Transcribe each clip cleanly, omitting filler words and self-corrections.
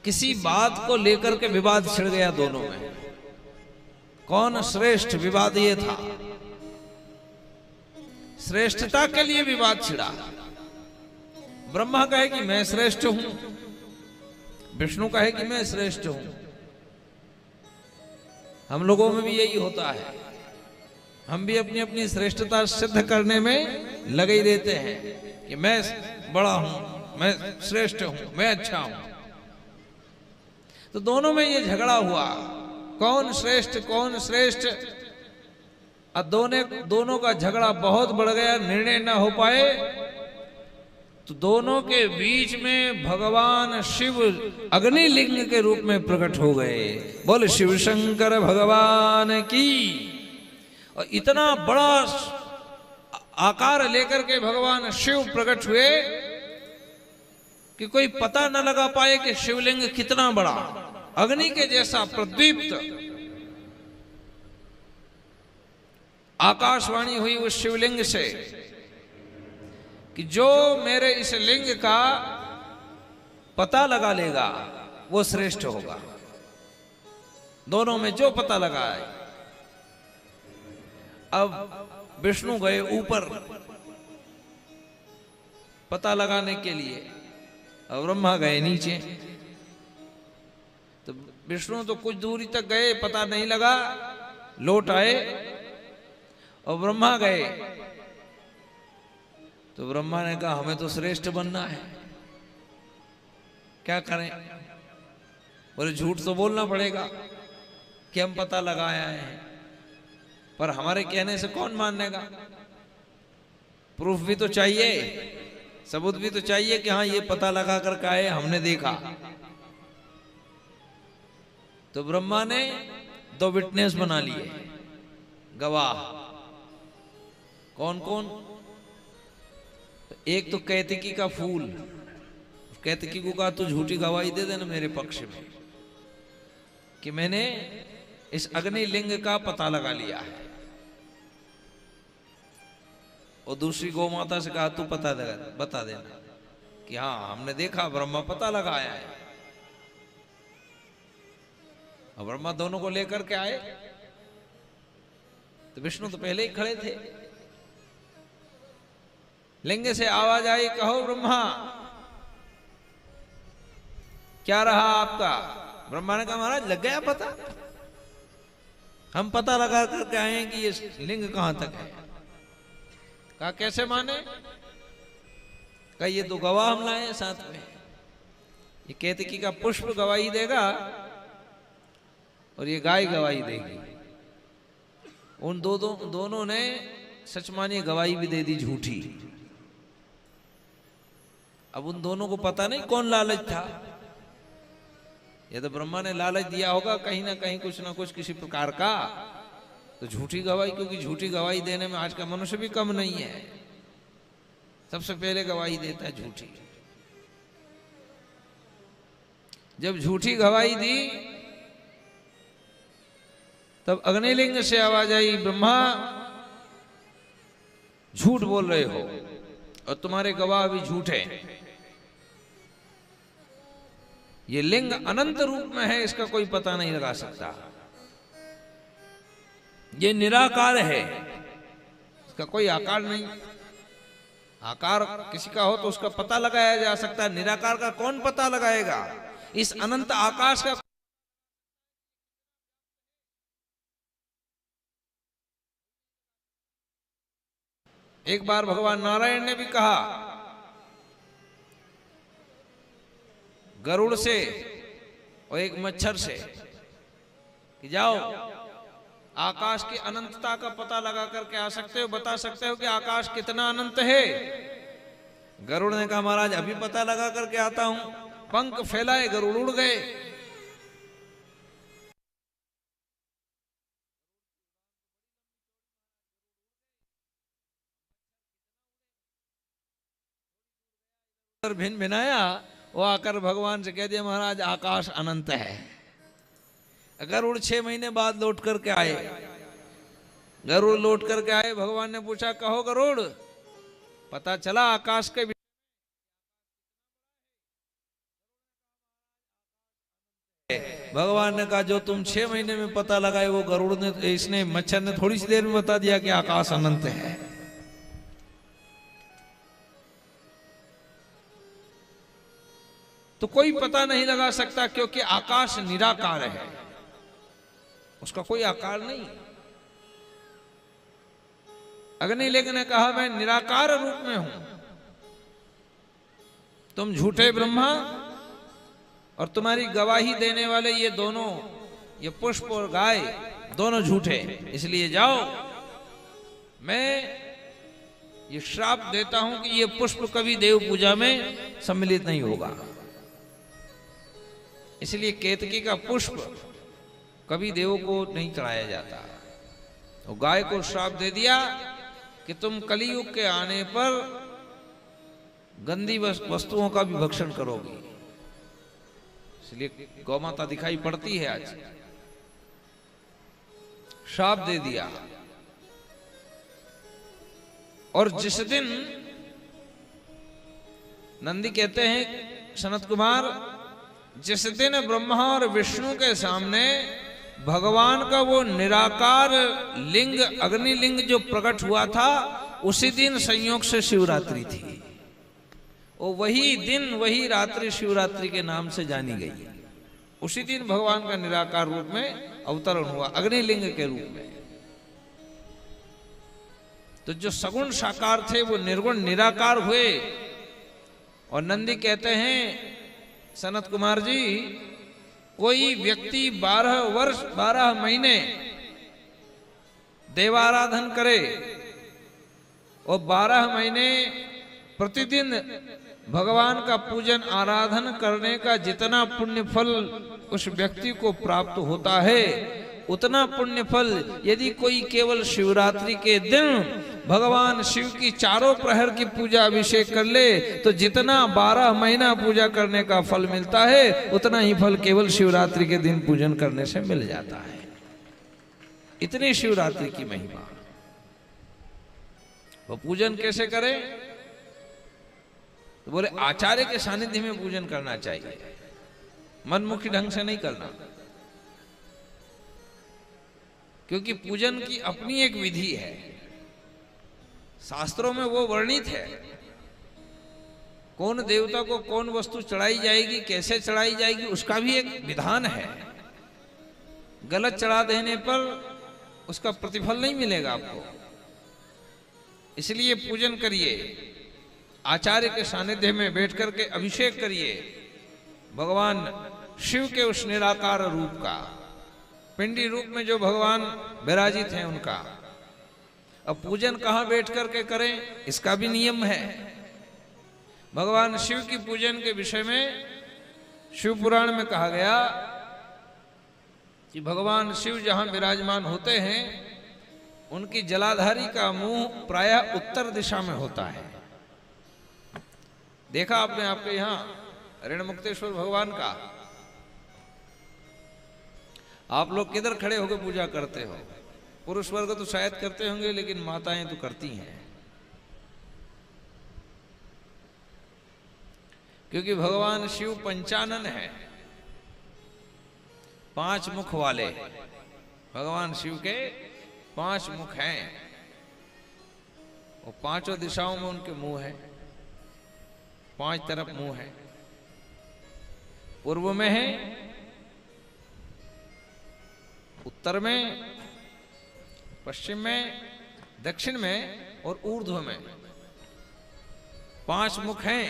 किसी बात को लेकर के विवाद छिड़ गया दोनों में। कौन श्रेष्ठ, विवाद ये था। श्रेष्ठता के लिए विवाद छिड़ा। ब्रह्मा कहे कि मैं श्रेष्ठ हूं, विष्णु कहे कि मैं श्रेष्ठ हूं। हम लोगों में भी यही होता है, हम भी अपनी अपनी श्रेष्ठता सिद्ध करने में लगे ही रहते हैं कि मैं बड़ा हूं, मैं श्रेष्ठ हूं, मैं अच्छा हूं। तो दोनों में ये झगड़ा हुआ, कौन श्रेष्ठ कौन श्रेष्ठ। अब दोनों का झगड़ा बहुत बढ़ गया, निर्णय न हो पाए। तो दोनों के बीच में भगवान शिव अग्निलिंग के रूप में प्रकट हो गए। बोले शिव शंकर भगवान की। और इतना बड़ा आकार लेकर के भगवान शिव प्रकट हुए कि कोई पता न लगा पाए कि शिवलिंग कितना बड़ा, अग्नि के जैसा प्रदीप्त। आकाशवाणी हुई उस शिवलिंग से कि जो मेरे इस लिंग का पता लगा लेगा वो श्रेष्ठ होगा। दोनों में जो पता लगाए। अब विष्णु गए ऊपर पता लगाने के लिए, और ब्रह्मा गए नीचे। तो विष्णु तो कुछ दूरी तक गए, पता नहीं लगा, लौट आए। और ब्रह्मा गए तो ब्रह्मा ने कहा हमें तो श्रेष्ठ बनना है, क्या करें। बोले झूठ तो बोलना पड़ेगा कि हम पता लगाए आए हैं, पर हमारे कहने से कौन मानेगा। प्रूफ भी तो चाहिए, सबूत भी तो चाहिए कि हाँ ये पता लगा कर के आए, हमने देखा। तो ब्रह्मा ने 2 विटनेस बना लिए, गवाह। कौन कौन। एक तो कैतकी का फूल। कैतकी को कहा तू झूठी गवाही दे देना मेरे पक्ष में कि मैंने इस अग्निलिंग का पता लगा लिया है। और दूसरी गौ माता से कहा तू बता देना कि हाँ हमने देखा, ब्रह्मा पता लगाया है। और ब्रह्मा दोनों को लेकर के आए। तो विष्णु तो पहले ही खड़े थे। लिंग से आवाज आई, कहो ब्रह्मा क्या रहा आपका। ब्रह्मा ने कहा महाराज लग गया पता, हम पता लगा करके आए कि ये लिंग कहां तक है। कहा कैसे माने। कहा ये 2 गवाह हम लाए साथ में, ये केतकी का पुष्प गवाही देगा और ये गाय गवाही देगी। उन दोनों ने सच मानी गवाही भी दे दी झूठी। अब उन दोनों को पता नहीं कौन लालच था। ये तो ब्रह्मा ने लालच दिया होगा कहीं ना कहीं, कुछ ना कुछ किसी प्रकार का। तो झूठी गवाही, क्योंकि झूठी गवाही देने में आज का मनुष्य भी कम नहीं है, सबसे पहले गवाही देता है झूठी। जब झूठी गवाही दी तब अग्निलिंग से आवाज आई, ब्रह्मा झूठ बोल रहे हो और तुम्हारे गवाह भी झूठे। ये लिंग अनंत रूप में है, इसका कोई पता नहीं लगा सकता। ये निराकार है, इसका कोई आकार नहीं। आकार किसी का हो तो उसका पता लगाया जा सकता है, निराकार का कौन पता लगाएगा। इस अनंत आकाश का एक बार भगवान नारायण ने भी कहा गरुड़ से और एक मच्छर से कि जाओ आकाश की अनंतता का पता लगा करके आ सकते हो, बता सकते हो कि आकाश कितना अनंत है। गरुड़ ने कहा महाराज अभी पता लगा करके आता हूं। पंख फैलाए गरुड़ उड़ गए। भिन भिनाया, वो आकर भगवान से कह दिया महाराज आकाश अनंत है। गरुड़ 6 महीने बाद लौट करके आए। गरुड़ लौट करके आए, भगवान ने पूछा कहो गरुड़ पता चला आकाश के भगवान ने कहा जो तुम 6 महीने में पता लगाए वो गरुड़ ने, इसने मच्छर ने थोड़ी सी देर में बता दिया कि आकाश अनंत है। तो कोई पता नहीं लगा सकता क्योंकि आकाश निराकार है, उसका कोई आकार नहीं। अग्निलिंग ने कहा मैं निराकार रूप में हूं, तुम झूठे ब्रह्मा और तुम्हारी गवाही देने वाले ये दोनों, ये पुष्प और गाय दोनों झूठे, इसलिए जाओ मैं ये श्राप देता हूं कि ये पुष्प कभी देव पूजा में सम्मिलित नहीं होगा। इसलिए केतकी का पुष्प कभी देवों को नहीं चढ़ाया जाता। तो गाय को श्राप दे दिया कि तुम कलियुग के आने पर गंदी वस्तुओं का भी भक्षण करोगी, इसलिए गौ माता दिखाई पड़ती है। आज श्राप दे दिया। और जिस दिन नंदी कहते हैं सनत कुमार, जिस दिन ब्रह्मा और विष्णु के सामने भगवान का वो निराकार लिंग अग्निलिंग जो प्रकट हुआ था, उसी दिन संयोग से शिवरात्रि थी। और वही दिन वही रात्रि शिवरात्रि के नाम से जानी गई। उसी दिन भगवान का निराकार रूप में अवतरण हुआ, अग्निलिंग के रूप में। तो जो सगुण साकार थे वो निर्गुण निराकार हुए। और नंदी कहते हैं सनत कुमार जी, कोई व्यक्ति 12 वर्ष 12 महीने देवाराधन करे और 12 महीने प्रतिदिन भगवान का पूजन आराधन करने का जितना पुण्य फल उस व्यक्ति को प्राप्त होता है, उतना पुण्य फल यदि कोई केवल शिवरात्रि के दिन भगवान शिव की चारों प्रहर की पूजा अभिषेक कर ले, तो जितना 12 महीना पूजा करने का फल मिलता है, उतना ही फल केवल शिवरात्रि के दिन पूजन करने से मिल जाता है। इतनी शिवरात्रि की महिमा। वो पूजन कैसे करें? तो बोले आचार्य के सानिध्य में पूजन करना चाहिए, मनमुखी ढंग से नहीं करना। क्योंकि पूजन की अपनी एक विधि है, शास्त्रों में वो वर्णित है। कौन देवता को कौन वस्तु चढ़ाई जाएगी, कैसे चढ़ाई जाएगी, उसका भी एक विधान है। गलत चढ़ा देने पर उसका प्रतिफल नहीं मिलेगा आपको। इसलिए पूजन करिए, आचार्य के सानिध्य में बैठ करके अभिषेक करिए भगवान शिव के उस निराकार रूप का, पिंडी रूप में जो भगवान विराजित हैं उनका। अब पूजन कहां बैठ करके करें, इसका भी नियम है। भगवान शिव की पूजन के विषय में शिव पुराण में कहा गया कि भगवान शिव जहां विराजमान होते हैं, उनकी जलाधारी का मुंह प्रायः उत्तर दिशा में होता है। देखा आपने आपके यहां ऋणमुक्तेश्वर भगवान का? आप लोग किधर खड़े होकर पूजा करते हो? पुरुष वर्ग तो शायद करते होंगे, लेकिन माताएं तो करती हैं। क्योंकि भगवान शिव पंचानन है, 5 मुख वाले। भगवान शिव के 5 मुख हैं, और 5 दिशाओं में उनके मुंह है, 5 तरफ मुंह है। पूर्व में है, उत्तर में, पश्चिम में, दक्षिण में और ऊर्ध्व में 5 मुख हैं।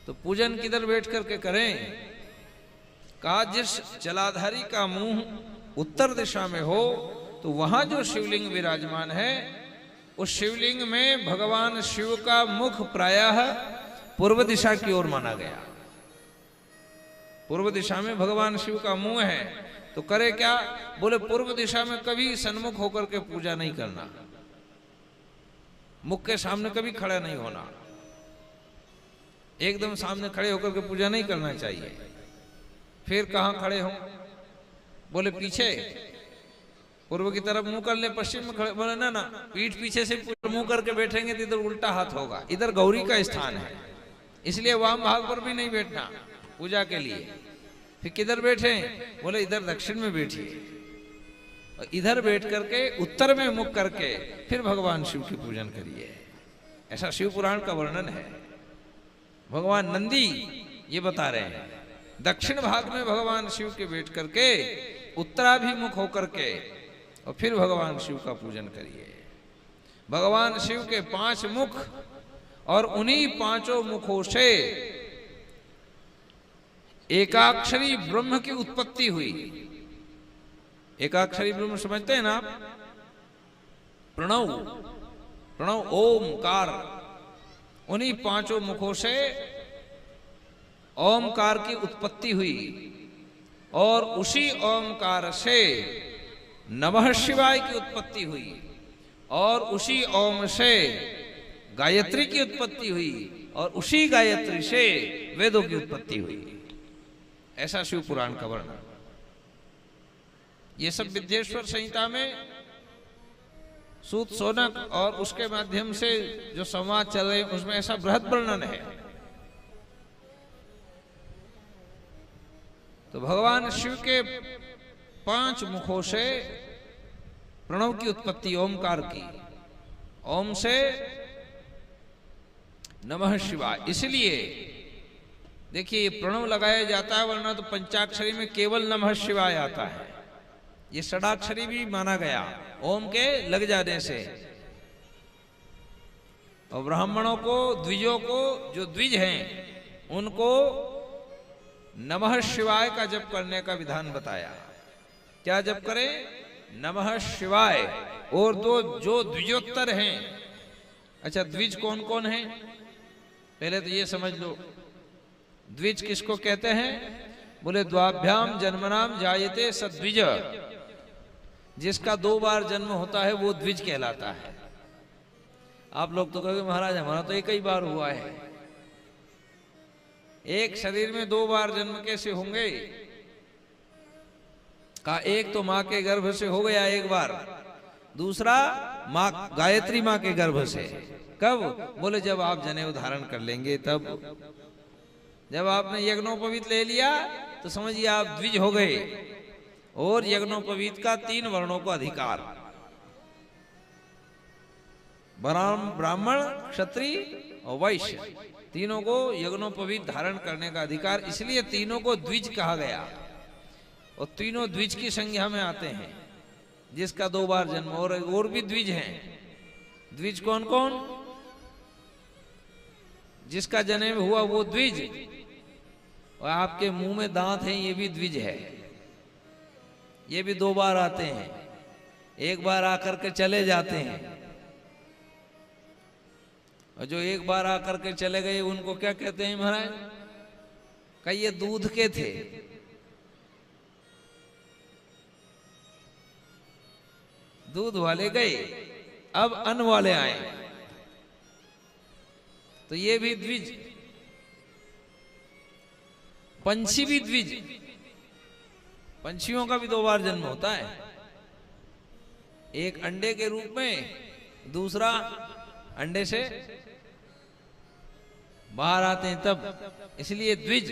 तो पूजन किधर बैठ करके करें? कहा जिस जलाधारी का मुंह उत्तर दिशा में हो, तो वहां जो शिवलिंग विराजमान है, उस शिवलिंग में भगवान शिव का मुख प्रायः पूर्व दिशा की ओर माना गया। पूर्व दिशा में भगवान शिव का मुंह है, तो करे क्या? बोले पूर्व दिशा में कभी सन्मुख होकर के पूजा नहीं करना, मुख के सामने कभी खड़ा नहीं होना, एकदम सामने खड़े होकर के पूजा नहीं करना चाहिए। फिर कहां खड़े हो? बोले पीछे, पूर्व की तरफ मुंह कर ले, पश्चिम में खड़े। बोले ना ना, पीठ पीछे से मुंह करके बैठेंगे तो इधर उल्टा हाथ होगा। इधर गौरी का स्थान है, इसलिए वाम भाग पर भी नहीं बैठना, पूजा के लिए। फिर किधर बैठे? बोले इधर दक्षिण में बैठिए, और इधर बैठ करके उत्तर में मुख करके फिर भगवान शिव की पूजन करिए। ऐसा शिव पुराण का वर्णन है। भगवान नंदी ये बता रहे हैं, दक्षिण भाग में भगवान शिव के बैठ करके उत्तराभिमुख होकर के और फिर भगवान शिव का पूजन करिए। भगवान शिव के 5 मुख और उन्हीं 5 मुखों से एकाक्षरी ब्रह्म की उत्पत्ति हुई। एकाक्षरी ब्रह्म समझते हैं ना आप? प्रणव, प्रणव ओमकार, उन्हीं 5 मुखों से ओमकार की उत्पत्ति हुई और उसी ओमकार से नमः शिवाय की उत्पत्ति हुई और उसी ओम से गायत्री की उत्पत्ति हुई और उसी गायत्री से वेदों की उत्पत्ति हुई। ऐसा शिव पुराण का वर्णन। ये सब विद्येश्वर संहिता में सूत सोनक और उसके माध्यम से जो संवाद चल रहे उसमें ऐसा बृहद वर्णन है। तो भगवान शिव के 5 मुखों से प्रणव की उत्पत्ति ओमकार की, ओम से नमः शिवाय। इसलिए देखिए प्रणव लगाया जाता है, वरना तो पंचाक्षरी में केवल नमः शिवाय आता है। ये षडाक्षरी भी माना गया ओम के लग जाने से। और ब्राह्मणों को, द्विजों को, जो द्विज हैं उनको नमः शिवाय का जप करने का विधान बताया। क्या जप करें? नमः शिवाय। और जो द्विजोत्तर हैं, अच्छा द्विज कौन कौन है? पहले तो ये समझ लो, द्विज किसको कहते हैं? बोले द्वाभ्याम जन्मनाम जायते सद्विज। जिसका 2 बार जन्म होता है वो द्विज कहलाता है। आप लोग तो कहोगे महाराज हमारा तो एक ही बार हुआ है। एक शरीर में 2 बार जन्म कैसे होंगे? का एक तो मां के गर्भ से हो गया एक बार, दूसरा मां गायत्री मां के गर्भ से। कब? बोले जब आप जनेऊ धारण कर लेंगे तब। जब आपने यज्ञोपवीत ले लिया तो समझिए आप द्विज हो गए। और यज्ञोपवीत का 3 वर्णों को अधिकार, ब्राह्मण, क्षत्रिय और वैश्य, तीनों को यज्ञोपवीत धारण करने का अधिकार। इसलिए तीनों को द्विज कहा गया। और तीनों द्विज की संज्ञा में आते हैं। जिसका 2 बार जन्म, और भी द्विज हैं। द्विज कौन कौन? जिसका जन्म हुआ वो द्विज, और आपके मुंह में दांत हैं ये भी द्विज है। ये भी 2 बार आते हैं, एक बार आकर के चले जाते हैं। और जो एक बार आकर के चले गए उनको क्या कहते हैं महाराज? कई ये दूध के थे, दूध वाले गए, अब अन्न वाले आए, तो ये भी द्विज। पंछी भी द्विज, पंछियों का भी 2 बार जन्म होता है। एक अंडे के रूप में, दूसरा अंडे से बाहर आते हैं तब। इसलिए द्विज,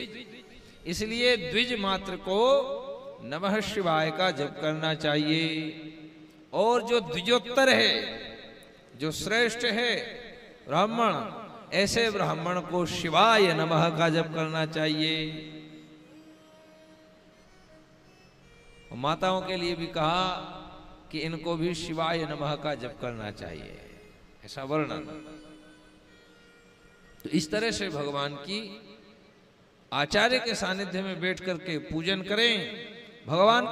इसलिए द्विज मात्र को नमः शिवाय का जप करना चाहिए। और जो द्विजोत्तर है, जो श्रेष्ठ है ब्राह्मण, ऐसे ब्राह्मण को शिवाय नमः का जप करना चाहिए। माताओं के लिए भी कहा कि इनको भी शिवाय नमः का जप करना चाहिए, ऐसा वर्णन। तो इस तरह से भगवान की आचार्य के सानिध्य में बैठ करके पूजन करें। भगवान का